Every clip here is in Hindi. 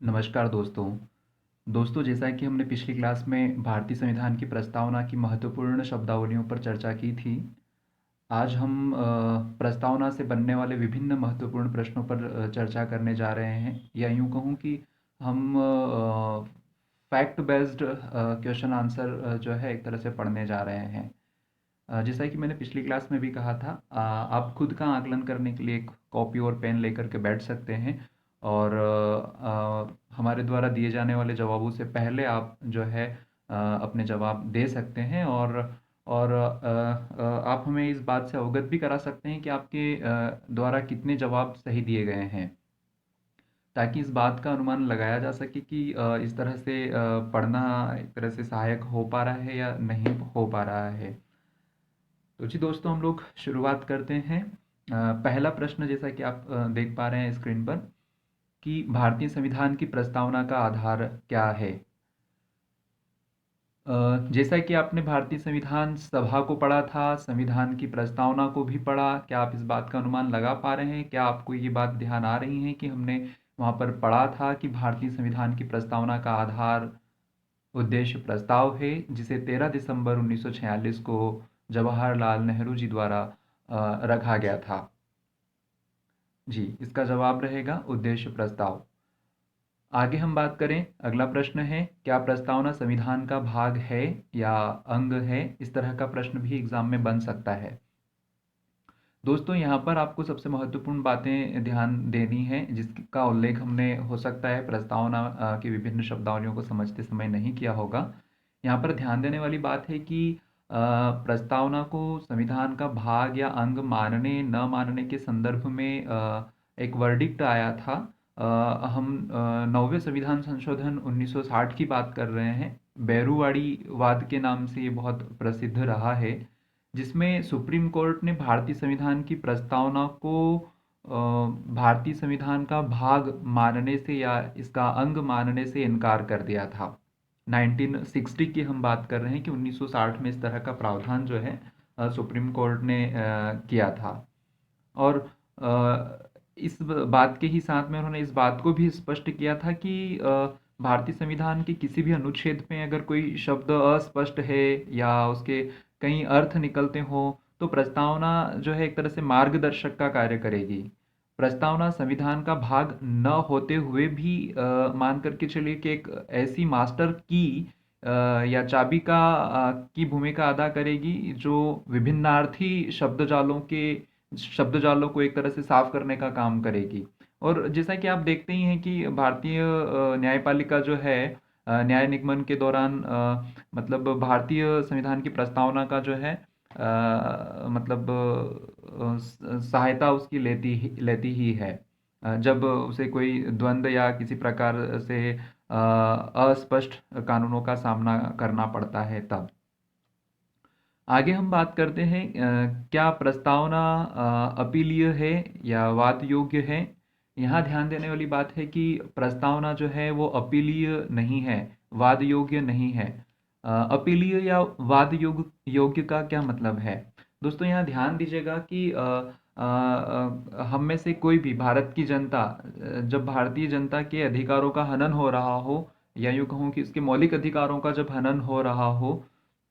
नमस्कार दोस्तों। जैसा कि हमने पिछली क्लास में भारतीय संविधान की प्रस्तावना की महत्वपूर्ण शब्दावलियों पर चर्चा की थी। आज हम प्रस्तावना से बनने वाले विभिन्न महत्वपूर्ण प्रश्नों पर चर्चा करने जा रहे हैं, या यूँ कहूँ कि हम फैक्ट बेस्ड क्वेश्चन आंसर जो है एक तरह से पढ़ने जा रहे हैं। जैसा कि मैंने पिछली क्लास में भी कहा था, आप खुद का आकलन करने के लिए एक कॉपी और पेन लेकर के बैठ सकते हैं, और हमारे द्वारा दिए जाने वाले जवाबों से पहले आप जो है अपने जवाब दे सकते हैं, और आप हमें इस बात से अवगत भी करा सकते हैं कि आपके द्वारा कितने जवाब सही दिए गए हैं, ताकि इस बात का अनुमान लगाया जा सके कि इस तरह से पढ़ना एक तरह से सहायक हो पा रहा है या नहीं हो पा रहा है। तो जी दोस्तों, हम लोग शुरुआत करते हैं। पहला प्रश्न, जैसा कि आप देख पा रहे हैं स्क्रीन पर, कि भारतीय संविधान की प्रस्तावना का आधार क्या है। जैसा कि आपने भारतीय संविधान सभा को पढ़ा था, संविधान की प्रस्तावना को भी पढ़ा, क्या आप इस बात का अनुमान लगा पा रहे हैं? क्या आपको ये बात ध्यान आ रही है कि हमने वहाँ पर पढ़ा था कि भारतीय संविधान की प्रस्तावना का आधार उद्देश्य प्रस्ताव है, जिसे 13 दिसंबर 1946 को जवाहरलाल नेहरू जी द्वारा रखा गया था। जी, इसका जवाब रहेगा उद्देश्य प्रस्ताव। आगे हम बात करें, अगला प्रश्न है, क्या प्रस्तावना संविधान का भाग है या अंग है? इस तरह का प्रश्न भी एग्जाम में बन सकता है। दोस्तों, यहाँ पर आपको सबसे महत्वपूर्ण बातें ध्यान देनी है, जिसका उल्लेख हमने हो सकता है प्रस्तावना की विभिन्न शब्दावलियों को समझते समय नहीं किया होगा। यहाँ पर ध्यान देने वाली बात है कि प्रस्तावना को संविधान का भाग या अंग मानने न मानने के संदर्भ में एक वर्डिक्ट आया था। हम 9वें संविधान संशोधन 1960 की बात कर रहे हैं। बैरूवाड़ी वाद के नाम से ये बहुत प्रसिद्ध रहा है, जिसमें सुप्रीम कोर्ट ने भारतीय संविधान की प्रस्तावना को भारतीय संविधान का भाग मानने से या इसका अंग मानने से इनकार कर दिया था। 1960 की हम बात कर रहे हैं कि 1960 में इस तरह का प्रावधान जो है सुप्रीम कोर्ट ने किया था। और इस बात के ही साथ में उन्होंने इस बात को भी स्पष्ट किया था कि भारतीय संविधान के किसी भी अनुच्छेद में अगर कोई शब्द अस्पष्ट है या उसके कई अर्थ निकलते हो, तो प्रस्तावना जो है एक तरह से मार्गदर्शक का कार्य करेगी। प्रस्तावना संविधान का भाग न होते हुए भी मान करके चलिए कि एक ऐसी मास्टर की या चाबी की भूमिका अदा करेगी, जो विभिन्नार्थी शब्द जालों को एक तरह से साफ करने का काम करेगी। और जैसा कि आप देखते ही हैं कि भारतीय न्यायपालिका जो है न्याय निगमन के दौरान मतलब भारतीय संविधान की प्रस्तावना का जो है मतलब सहायता उसकी लेती ही है। जब उसे कोई द्वंद्व या किसी प्रकार से अस्पष्ट कानूनों का सामना करना पड़ता है तब। आगे हम बात करते हैं, क्या प्रस्तावना अपीलीय है या वाद योग्य है। यहाँ ध्यान देने वाली बात है कि प्रस्तावना जो है वो अपीलीय नहीं है, वाद योग्य नहीं है। अपीलीय या वाद योग्य का क्या मतलब है? दोस्तों, यहाँ ध्यान दीजिएगा कि हम में से कोई भी भारत की जनता, जब भारतीय जनता के अधिकारों का हनन हो रहा हो, या यूँ कहूँ कि उसके मौलिक अधिकारों का जब हनन हो रहा हो,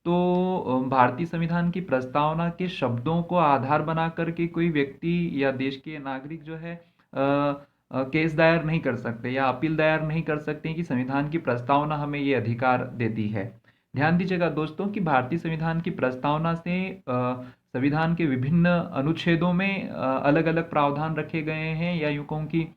तो भारतीय संविधान की प्रस्तावना के शब्दों को आधार बना करके कोई व्यक्ति या देश के नागरिक जो है केस दायर नहीं कर सकते या अपील दायर नहीं कर सकते कि संविधान की प्रस्तावना हमें ये अधिकार देती है। ध्यान दीजिएगा दोस्तों कि भारतीय संविधान की प्रस्तावना से संविधान के विभिन्न अनुच्छेदों में अलग अलग प्रावधान रखे गए हैं, या यूँ कहूँ कि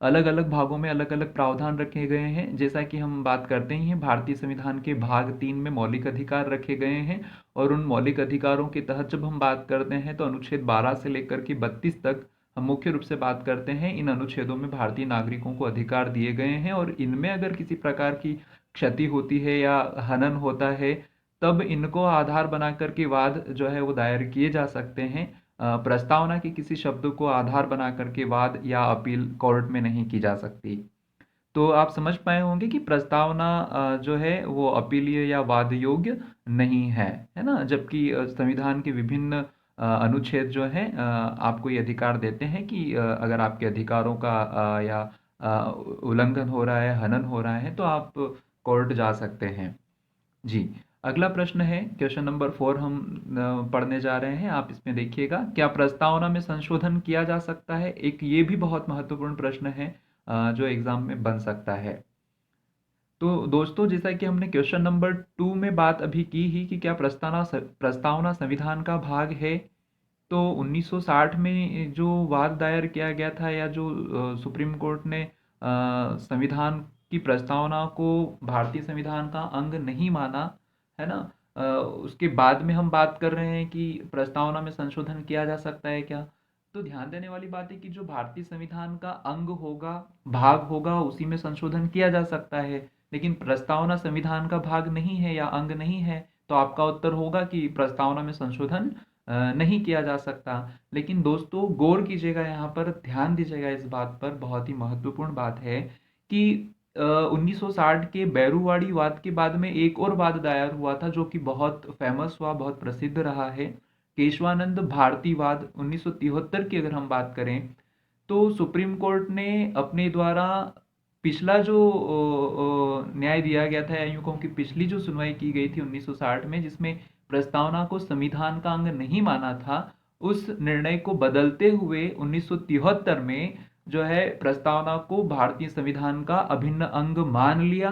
अलग अलग भागों में अलग अलग प्रावधान रखे गए हैं। जैसा कि हम बात करते ही हैं, भारतीय संविधान के भाग 3 में मौलिक अधिकार रखे गए हैं, और उन मौलिक अधिकारों के तहत जब हम बात करते हैं तो अनुच्छेद 12 से लेकर के 32 तक हम मुख्य रूप से बात करते हैं। इन अनुच्छेदों में भारतीय नागरिकों को अधिकार दिए गए हैं, और इनमें अगर किसी प्रकार की क्षति होती है या हनन होता है, तब इनको आधार बना करके वाद जो है वो दायर किए जा सकते हैं। प्रस्तावना के किसी शब्द को आधार बना करके वाद या अपील कोर्ट में नहीं की जा सकती। तो आप समझ पाए होंगे कि प्रस्तावना जो है वो अपीलीय या वाद योग्य नहीं है ना? जबकि संविधान के विभिन्न अनुच्छेद जो हैं आपको ये अधिकार देते हैं कि अगर आपके अधिकारों का या उल्लंघन हो रहा है, हनन हो रहा है, तो आप कोर्ट जा सकते हैं। जी। अगला प्रश्न है, क्वेश्चन नंबर 4 हम पढ़ने जा रहे हैं। आप इसमें देखिएगा, क्या प्रस्तावना में संशोधन किया जा सकता है? एक ये भी बहुत महत्वपूर्ण प्रश्न है जो एग्जाम में बन सकता है। तो दोस्तों, जैसा कि हमने क्वेश्चन नंबर 2 में बात अभी की ही कि क्या प्रस्तावना संविधान का भाग है, तो 1960 में जो वाद दायर किया गया था, या जो सुप्रीम कोर्ट ने संविधान की प्रस्तावना को भारतीय संविधान का अंग नहीं माना, है ना, उसके बाद में हम बात कर रहे हैं कि प्रस्तावना में संशोधन किया जा सकता है क्या। तो ध्यान देने वाली बात है कि जो भारतीय संविधान का अंग होगा, भाग होगा, उसी में संशोधन किया जा सकता है। लेकिन प्रस्तावना संविधान का भाग नहीं है या अंग नहीं है, तो आपका उत्तर होगा कि प्रस्तावना में संशोधन नहीं किया जा सकता। लेकिन दोस्तों, गौर कीजिएगा, यहाँ पर ध्यान दीजिएगा, इस बात पर बहुत ही महत्वपूर्ण बात है कि 1960 के बैरूवाड़ी वाद के बाद में एक और वाद दायर हुआ था जो कि बहुत फेमस हुआ, बहुत प्रसिद्ध रहा है, केशवानंद भारती वाद 1973 की अगर हम बात करें, तो सुप्रीम कोर्ट ने अपने द्वारा पिछला जो न्याय दिया गया था, या यूं कहूं कि पिछली जो सुनवाई की गई थी 1960 में, जिसमें प्रस्तावना को संविधान का अंग नहीं माना था, उस निर्णय को बदलते हुए 1973 में जो है प्रस्तावना को भारतीय संविधान का अभिन्न अंग मान लिया।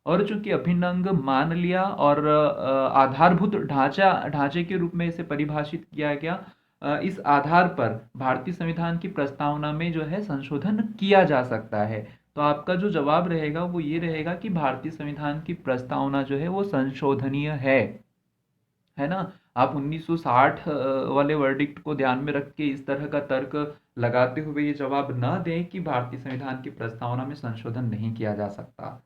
और चूंकि अभिन्न अंग मान लिया और आधारभूत ढांचे के रूप में इसे परिभाषित किया गया, इस आधार पर भारतीय संविधान की प्रस्तावना में जो है संशोधन किया जा सकता है। तो आपका जो जवाब रहेगा वो ये रहेगा कि भारतीय संविधान की प्रस्तावना जो है वो संशोधनीय है ना। आप 1960 वाले वर्डिक्ट को ध्यान में रख के इस तरह का तर्क लगाते हुए ये जवाब न दें कि भारतीय संविधान की प्रस्तावना में संशोधन नहीं किया जा सकता।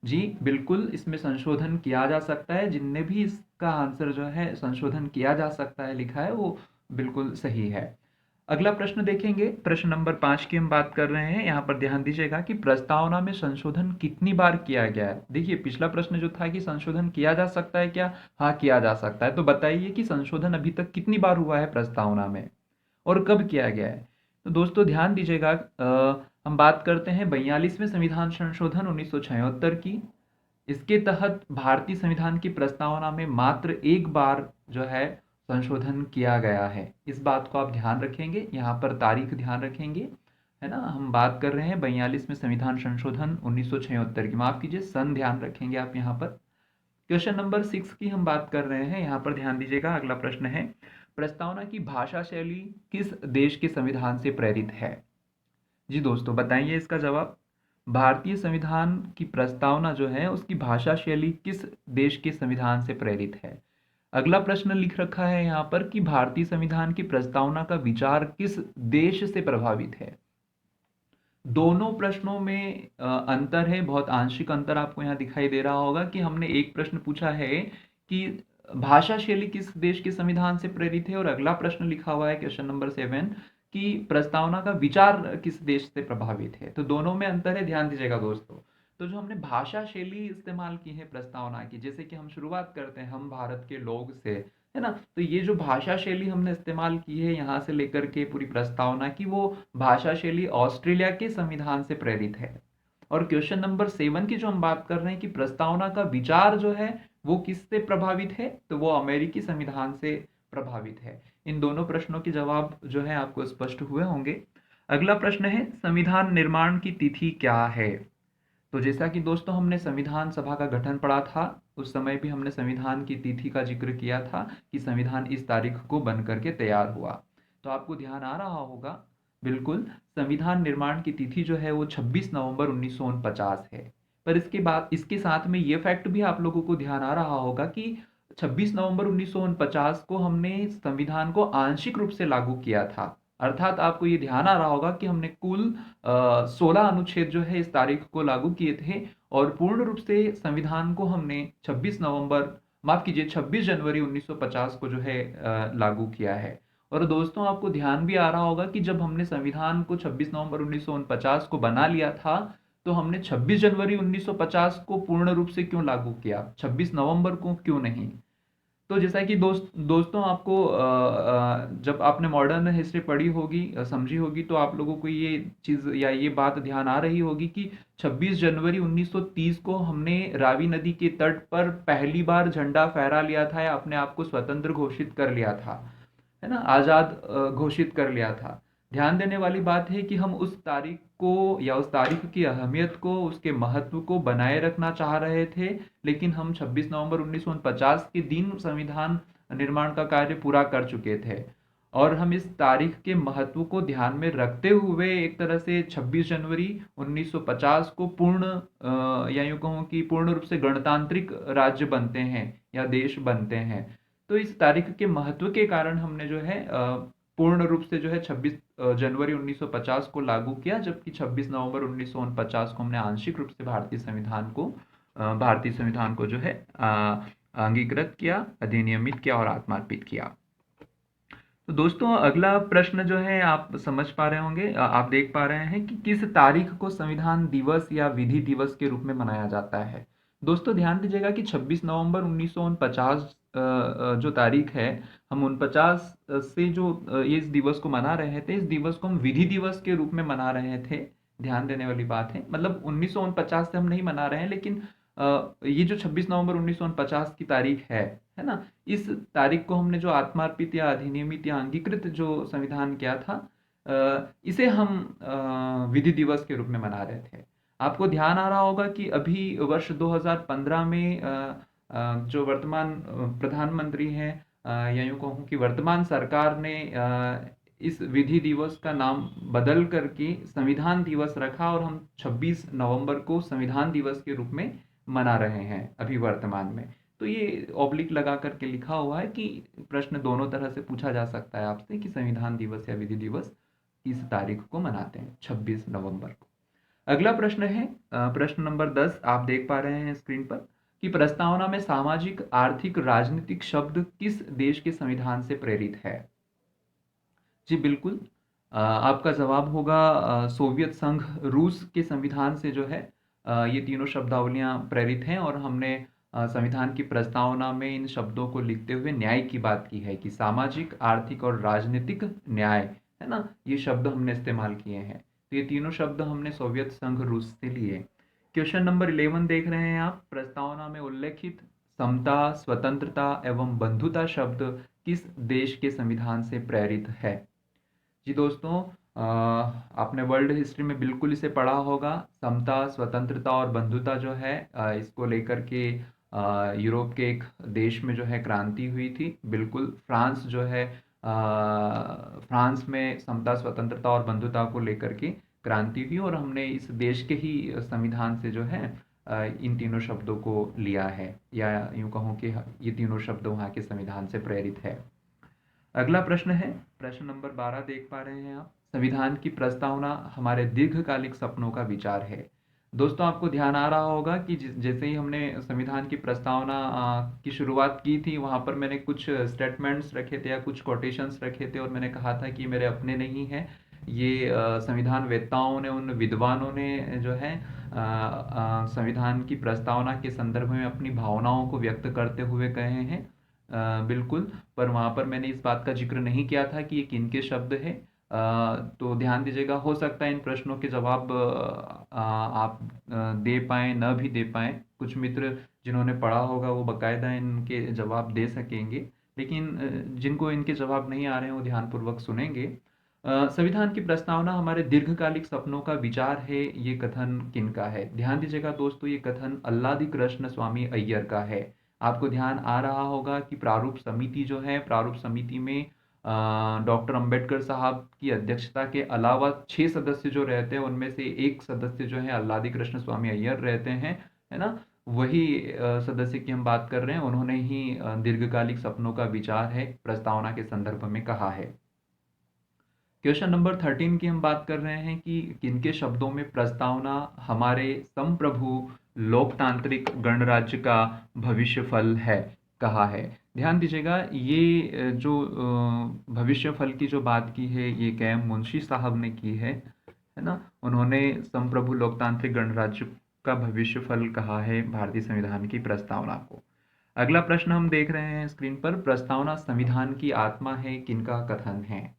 जी बिल्कुल, इसमें संशोधन किया जा सकता है। जिनने भी इसका आंसर जो है संशोधन किया जा सकता है लिखा है, वो बिल्कुल सही है। अगला प्रश्न देखेंगे, प्रश्न नंबर 5 की हम बात कर रहे हैं। यहाँ पर ध्यान दीजिएगा कि प्रस्तावना में संशोधन कितनी बार किया गया है। देखिए, पिछला प्रश्न जो था कि संशोधन किया जा सकता है क्या, हाँ किया जा सकता है। तो बताइए कि संशोधन अभी तक कितनी बार हुआ है प्रस्तावना में और कब किया गया है। तो दोस्तों ध्यान दीजिएगा, हम बात करते हैं 42वें संविधान संशोधन 1976 की। इसके तहत भारतीय संविधान की प्रस्तावना में मात्र एक बार जो है संशोधन किया गया है। इस बात को आप ध्यान रखेंगे, यहाँ पर तारीख ध्यान रखेंगे, है ना। हम बात कर रहे हैं 42वें संविधान संशोधन 1976 की, माफ कीजिए सन ध्यान रखेंगे आप यहाँ पर। क्वेश्चन नंबर 6 की हम बात कर रहे हैं। यहाँ पर ध्यान दीजिएगा, अगला प्रश्न है, प्रस्तावना की भाषा शैली किस देश के संविधान से प्रेरित है। जी दोस्तों, बताइए इसका जवाब। भारतीय संविधान की प्रस्तावना जो है उसकी भाषा शैली किस देश के संविधान से प्रेरित है। अगला प्रश्न लिख रखा है यहाँ पर कि भारतीय संविधान की प्रस्तावना का विचार किस देश से प्रभावित है। दोनों प्रश्नों में अंतर है, बहुत आंशिक अंतर आपको यहाँ दिखाई दे रहा होगा कि हमने एक प्रश्न पूछा है कि भाषा शैली किस देश के संविधान से प्रेरित है, और अगला प्रश्न लिखा हुआ है क्वेश्चन नंबर 7 कि प्रस्तावना का विचार किस देश से प्रभावित है। तो दोनों में अंतर है, ध्यान दीजिएगा दोस्तों। तो जो हमने भाषा शैली इस्तेमाल की है प्रस्तावना की, जैसे कि हम शुरुआत करते हैं हम भारत के लोग से, है ना, तो ये जो भाषा शैली हमने इस्तेमाल की है यहाँ से लेकर के पूरी प्रस्तावना की, वो भाषा शैली ऑस्ट्रेलिया के संविधान से प्रेरित है। और क्वेश्चन नंबर 7 की जो हम बात कर रहे हैं कि प्रस्तावना का विचार जो है वो किससे प्रभावित है, तो वो अमेरिकी संविधान से प्रभावित है। इन दोनों प्रश्नों के जवाब जो है आपको स्पष्ट हुए होंगे। अगला प्रश्न है, संविधान निर्माण की तिथि क्या है। तो जैसा कि दोस्तों हमने संविधान सभा का गठन पढ़ा था, उस समय भी हमने संविधान की तिथि का जिक्र किया था कि संविधान इस तारीख को बन करके तैयार हुआ। तो आपको ध्यान आ रहा होगा, बिल्कुल संविधान निर्माण की तिथि जो है वो 26 नवंबर 1949 है। पर इसके बाद इसके साथ में ये फैक्ट भी आप लोगों को ध्यान आ रहा होगा कि 26 नवंबर 1949 को हमने संविधान को आंशिक रूप से लागू किया था। अर्थात आपको ये ध्यान आ रहा होगा कि हमने कुल 16 अनुच्छेद जो है इस तारीख को लागू किए थे, और पूर्ण रूप से संविधान को हमने 26 जनवरी 1950 को जो है लागू किया है। और दोस्तों, आपको ध्यान भी आ रहा होगा कि जब हमने संविधान को 26 नवंबर 1949 को बना लिया था, तो हमने 26 जनवरी 1950 को पूर्ण रूप से क्यों लागू किया, 26 नवंबर को क्यों नहीं। तो जैसा कि दोस्तों आपको जब आपने मॉडर्न हिस्ट्री पढ़ी होगी, समझी होगी, तो आप लोगों को ये चीज़ या ये बात ध्यान आ रही होगी कि 26 जनवरी 1930 को हमने रावी नदी के तट पर पहली बार झंडा फहरा लिया था या अपने आप को स्वतंत्र घोषित कर लिया था, है ना, आज़ाद घोषित कर लिया था। ध्यान देने वाली बात है कि हम उस तारीख को या उस तारीख की अहमियत को, उसके महत्व को बनाए रखना चाह रहे थे, लेकिन हम 26 नवंबर 1949 के दिन संविधान निर्माण का कार्य पूरा कर चुके थे। और हम इस तारीख के महत्व को ध्यान में रखते हुए एक तरह से 26 जनवरी 1950 को या यूं कहूँ कि पूर्ण रूप से गणतांत्रिक राज्य बनते हैं या देश बनते हैं। तो इस तारीख के महत्व के कारण हमने जो है पूर्ण रूप से जो है 26 जनवरी 1950 को लागू किया, जबकि 26 नवंबर 1949 को हमने आंशिक रूप से भारतीय संविधान को जो है अंगीकृत किया, अधिनियमित किया और आत्मार्पित किया। तो दोस्तों अगला प्रश्न जो है आप समझ पा रहे होंगे, आप देख पा रहे हैं कि किस तारीख को संविधान दिवस या विधि दिवस के रूप में मनाया जाता है। दोस्तों ध्यान दीजिएगा कि 26 नवंबर 1949 जो तारीख है, हम 49 से जो इस दिवस को मना रहे थे, इस दिवस को हम विधि दिवस के रूप में मना रहे थे। ध्यान देने वाली बात है, मतलब 1949 से हम नहीं मना रहे हैं, लेकिन ये जो 26 नवंबर 1949 की तारीख है ना, इस तारीख को हमने जो आत्मार्पित या अधिनियमित या अंगीकृत जो संविधान किया था, इसे हम विधि दिवस के रूप में मना रहे थे। आपको ध्यान आ रहा होगा कि अभी वर्ष 2015 में जो वर्तमान प्रधानमंत्री हैं, या यूं कहूँ कि वर्तमान सरकार ने इस विधि दिवस का नाम बदल करके संविधान दिवस रखा और हम 26 नवंबर को संविधान दिवस के रूप में मना रहे हैं अभी वर्तमान में। तो ये ऑब्लिक लगा करके लिखा हुआ है कि प्रश्न दोनों तरह से पूछा जा सकता है आपसे कि संविधान दिवस या विधि दिवस किस तारीख को मनाते हैं, 26 नवंबर को। अगला प्रश्न है प्रश्न नंबर 10, आप देख पा रहे हैं स्क्रीन पर कि प्रस्तावना में सामाजिक, आर्थिक, राजनीतिक शब्द किस देश के संविधान से प्रेरित है। जी बिल्कुल, आपका जवाब होगा सोवियत संघ रूस के संविधान से जो है ये तीनों शब्दावलियां प्रेरित हैं। और हमने संविधान की प्रस्तावना में इन शब्दों को लिखते हुए न्याय की बात की है कि सामाजिक, आर्थिक और राजनीतिक न्याय, है ना, ये शब्द हमने इस्तेमाल किए हैं। तो ये तीनों शब्द हमने सोवियत संघ रूस से लिए। क्वेश्चन नंबर 11 देख रहे हैं आप, प्रस्तावना में उल्लेखित समता, स्वतंत्रता एवं बंधुता शब्द किस देश के संविधान से प्रेरित है। जी दोस्तों, आपने वर्ल्ड हिस्ट्री में बिल्कुल इसे पढ़ा होगा। समता, स्वतंत्रता और बंधुता जो है, इसको लेकर के यूरोप के एक देश में जो है क्रांति हुई थी। बिल्कुल, फ्रांस जो है, फ्रांस में समता, स्वतंत्रता और बंधुता को लेकर के क्रांति हुई और हमने इस देश के ही संविधान से जो है इन तीनों शब्दों को लिया है, या यूं कहूँ कि ये तीनों शब्द वहाँ के संविधान से प्रेरित है। अगला प्रश्न है प्रश्न नंबर 12, देख पा रहे हैं आप, संविधान की प्रस्तावना हमारे दीर्घकालिक सपनों का विचार है। दोस्तों आपको ध्यान आ रहा होगा कि जैसे ही हमने संविधान की प्रस्तावना की शुरुआत की थी, वहाँ पर मैंने कुछ स्टेटमेंट्स रखे थे या कुछ कोटेशंस रखे थे और मैंने कहा था कि मेरे अपने नहीं हैं, ये संविधान वेत्ताओं ने, उन विद्वानों ने जो है संविधान की प्रस्तावना के संदर्भ में अपनी भावनाओं को व्यक्त करते हुए कहे हैं। बिल्कुल, पर वहाँ पर मैंने इस बात का जिक्र नहीं किया था कि ये किनके शब्द हैं। तो ध्यान दीजिएगा, हो सकता है इन प्रश्नों के जवाब आप दे पाएँ, न भी दे पाएँ। कुछ मित्र जिन्होंने पढ़ा होगा वो बाकायदा इनके जवाब दे सकेंगे, लेकिन जिनको इनके जवाब नहीं आ रहे हैं वो ध्यानपूर्वक सुनेंगे। संविधान की प्रस्तावना हमारे दीर्घकालिक सपनों का विचार है, ये कथन किनका है। ध्यान दीजिएगा दोस्तों, ये कथन अल्लादी कृष्ण स्वामी अय्यर का है। आपको ध्यान आ रहा होगा कि प्रारूप समिति जो है, प्रारूप समिति में डॉक्टर अंबेडकर साहब की अध्यक्षता के अलावा 6 सदस्य जो रहते हैं, उनमें से एक सदस्य जो है अल्लादी कृष्ण स्वामी अय्यर रहते हैं, है ना। वही सदस्य की हम बात कर रहे हैं, उन्होंने ही दीर्घकालिक सपनों का विचार है प्रस्तावना के संदर्भ में कहा है। क्वेश्चन नंबर 13 की हम बात कर रहे हैं कि किनके शब्दों में प्रस्तावना हमारे संप्रभु लोकतांत्रिक गणराज्य का भविष्य फल है कहा है। ध्यान दीजिएगा, ये जो भविष्य फल की जो बात की है, ये कैम मुंशी साहब ने की है ना। उन्होंने संप्रभु लोकतांत्रिक गणराज्य का भविष्य फल कहा है भारतीय संविधान की प्रस्तावना को। अगला प्रश्न हम देख रहे हैं स्क्रीन पर, प्रस्तावना संविधान की आत्मा है, किनका कथन है?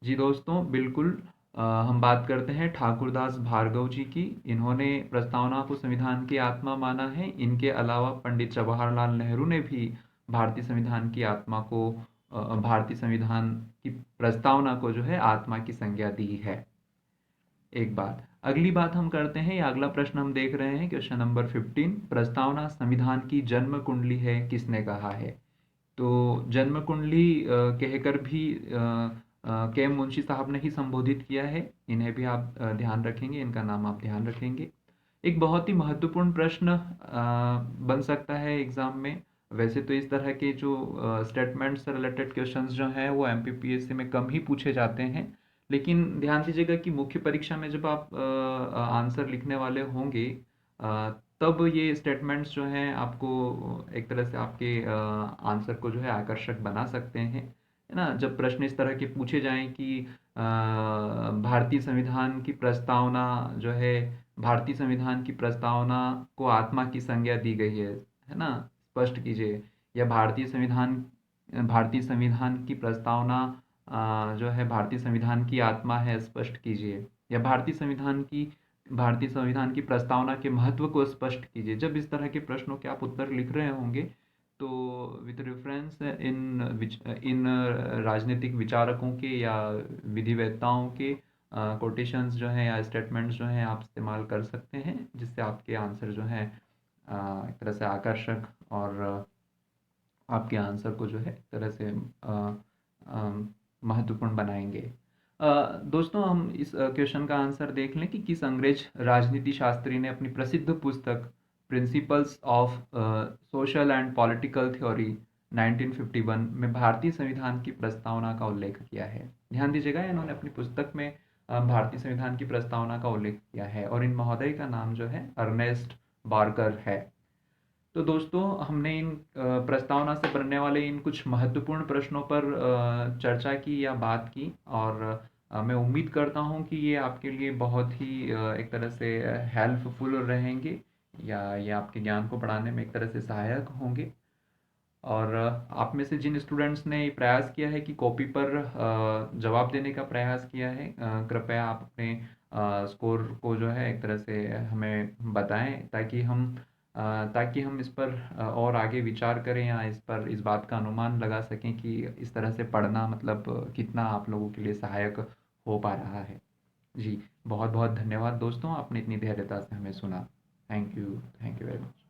जी दोस्तों, बिल्कुल। हम बात करते हैं ठाकुरदास भार्गव जी की। इन्होंने प्रस्तावना को संविधान की आत्मा माना है। इनके अलावा पंडित जवाहरलाल नेहरू ने भी भारतीय संविधान की आत्मा को भारतीय संविधान की प्रस्तावना को जो है आत्मा की संज्ञा दी है। एक बात। अगली बात हम करते हैं, या अगला प्रश्न हम देख रहे हैं, क्वेश्चन नंबर 15, प्रस्तावना संविधान की जन्म कुंडली है, किसने कहा है? तो जन्म कुंडली कहकर भी के एम मुंशी साहब ने ही संबोधित किया है। इन्हें भी आप ध्यान रखेंगे, इनका नाम आप ध्यान रखेंगे। एक बहुत ही महत्वपूर्ण प्रश्न बन सकता है एग्जाम में। वैसे तो इस तरह के जो स्टेटमेंट से रिलेटेड क्वेश्चंस जो हैं वो एमपीपीएससी में कम ही पूछे जाते हैं, लेकिन ध्यान दीजिएगा कि मुख्य परीक्षा में जब आप आंसर लिखने वाले होंगे, अ, तब ये स्टेटमेंट्स जो हैं आपको एक तरह से आपके आंसर को जो है आकर्षक बना सकते हैं, है ना? जब प्रश्न इस तरह के पूछे जाएं कि भारतीय संविधान की प्रस्तावना जो है, भारतीय संविधान की प्रस्तावना को आत्मा की संज्ञा दी गई है ना? स्पष्ट कीजिए। या भारतीय संविधान की प्रस्तावना जो है भारतीय संविधान की आत्मा है, स्पष्ट कीजिए। या भारतीय संविधान की प्रस्तावना के महत्व को स्पष्ट कीजिए। जब इस तरह के प्रश्नों के आप उत्तर लिख रहे होंगे, तो विद रेफरेंस इन राजनीतिक विचारकों के या विधिवेत्ताओं के कोटेशंस जो हैं या स्टेटमेंट्स जो हैं आप इस्तेमाल कर सकते हैं, जिससे आपके आंसर जो हैं एक तरह से आकर्षक और आपके आंसर को जो है एक तरह से महत्वपूर्ण बनाएंगे। दोस्तों, हम इस क्वेश्चन का आंसर देख लें कि किस अंग्रेज राजनीति शास्त्री ने अपनी प्रसिद्ध पुस्तक principles of social and political theory 1951 में भारतीय संविधान की प्रस्तावना का उल्लेख किया है? ध्यान दीजिएगा, इन्होंने अपनी पुस्तक में भारतीय संविधान की प्रस्तावना का उल्लेख किया है, और इन महोदय का नाम जो है अर्नेस्ट बार्कर है। तो दोस्तों, हमने इन प्रस्तावना से बनने वाले इन कुछ महत्वपूर्ण प्रश्नों पर चर्चा की या बात की, और मैं उम्मीद करता हूँ कि ये आपके लिए बहुत ही एक तरह से हेल्पफुल रहेंगे, या ये आपके ज्ञान को बढ़ाने में एक तरह से सहायक होंगे। और आप में से जिन स्टूडेंट्स ने ये प्रयास किया है कि कॉपी पर जवाब देने का प्रयास किया है, कृपया आप अपने स्कोर को जो है एक तरह से हमें बताएं, ताकि हम इस पर और आगे विचार करें, या इस बात का अनुमान लगा सकें कि इस तरह से पढ़ना मतलब कितना आप लोगों के लिए सहायक हो पा रहा है। जी, बहुत बहुत धन्यवाद दोस्तों, आपने इतनी धैर्यता से हमें सुना। Thank you very much.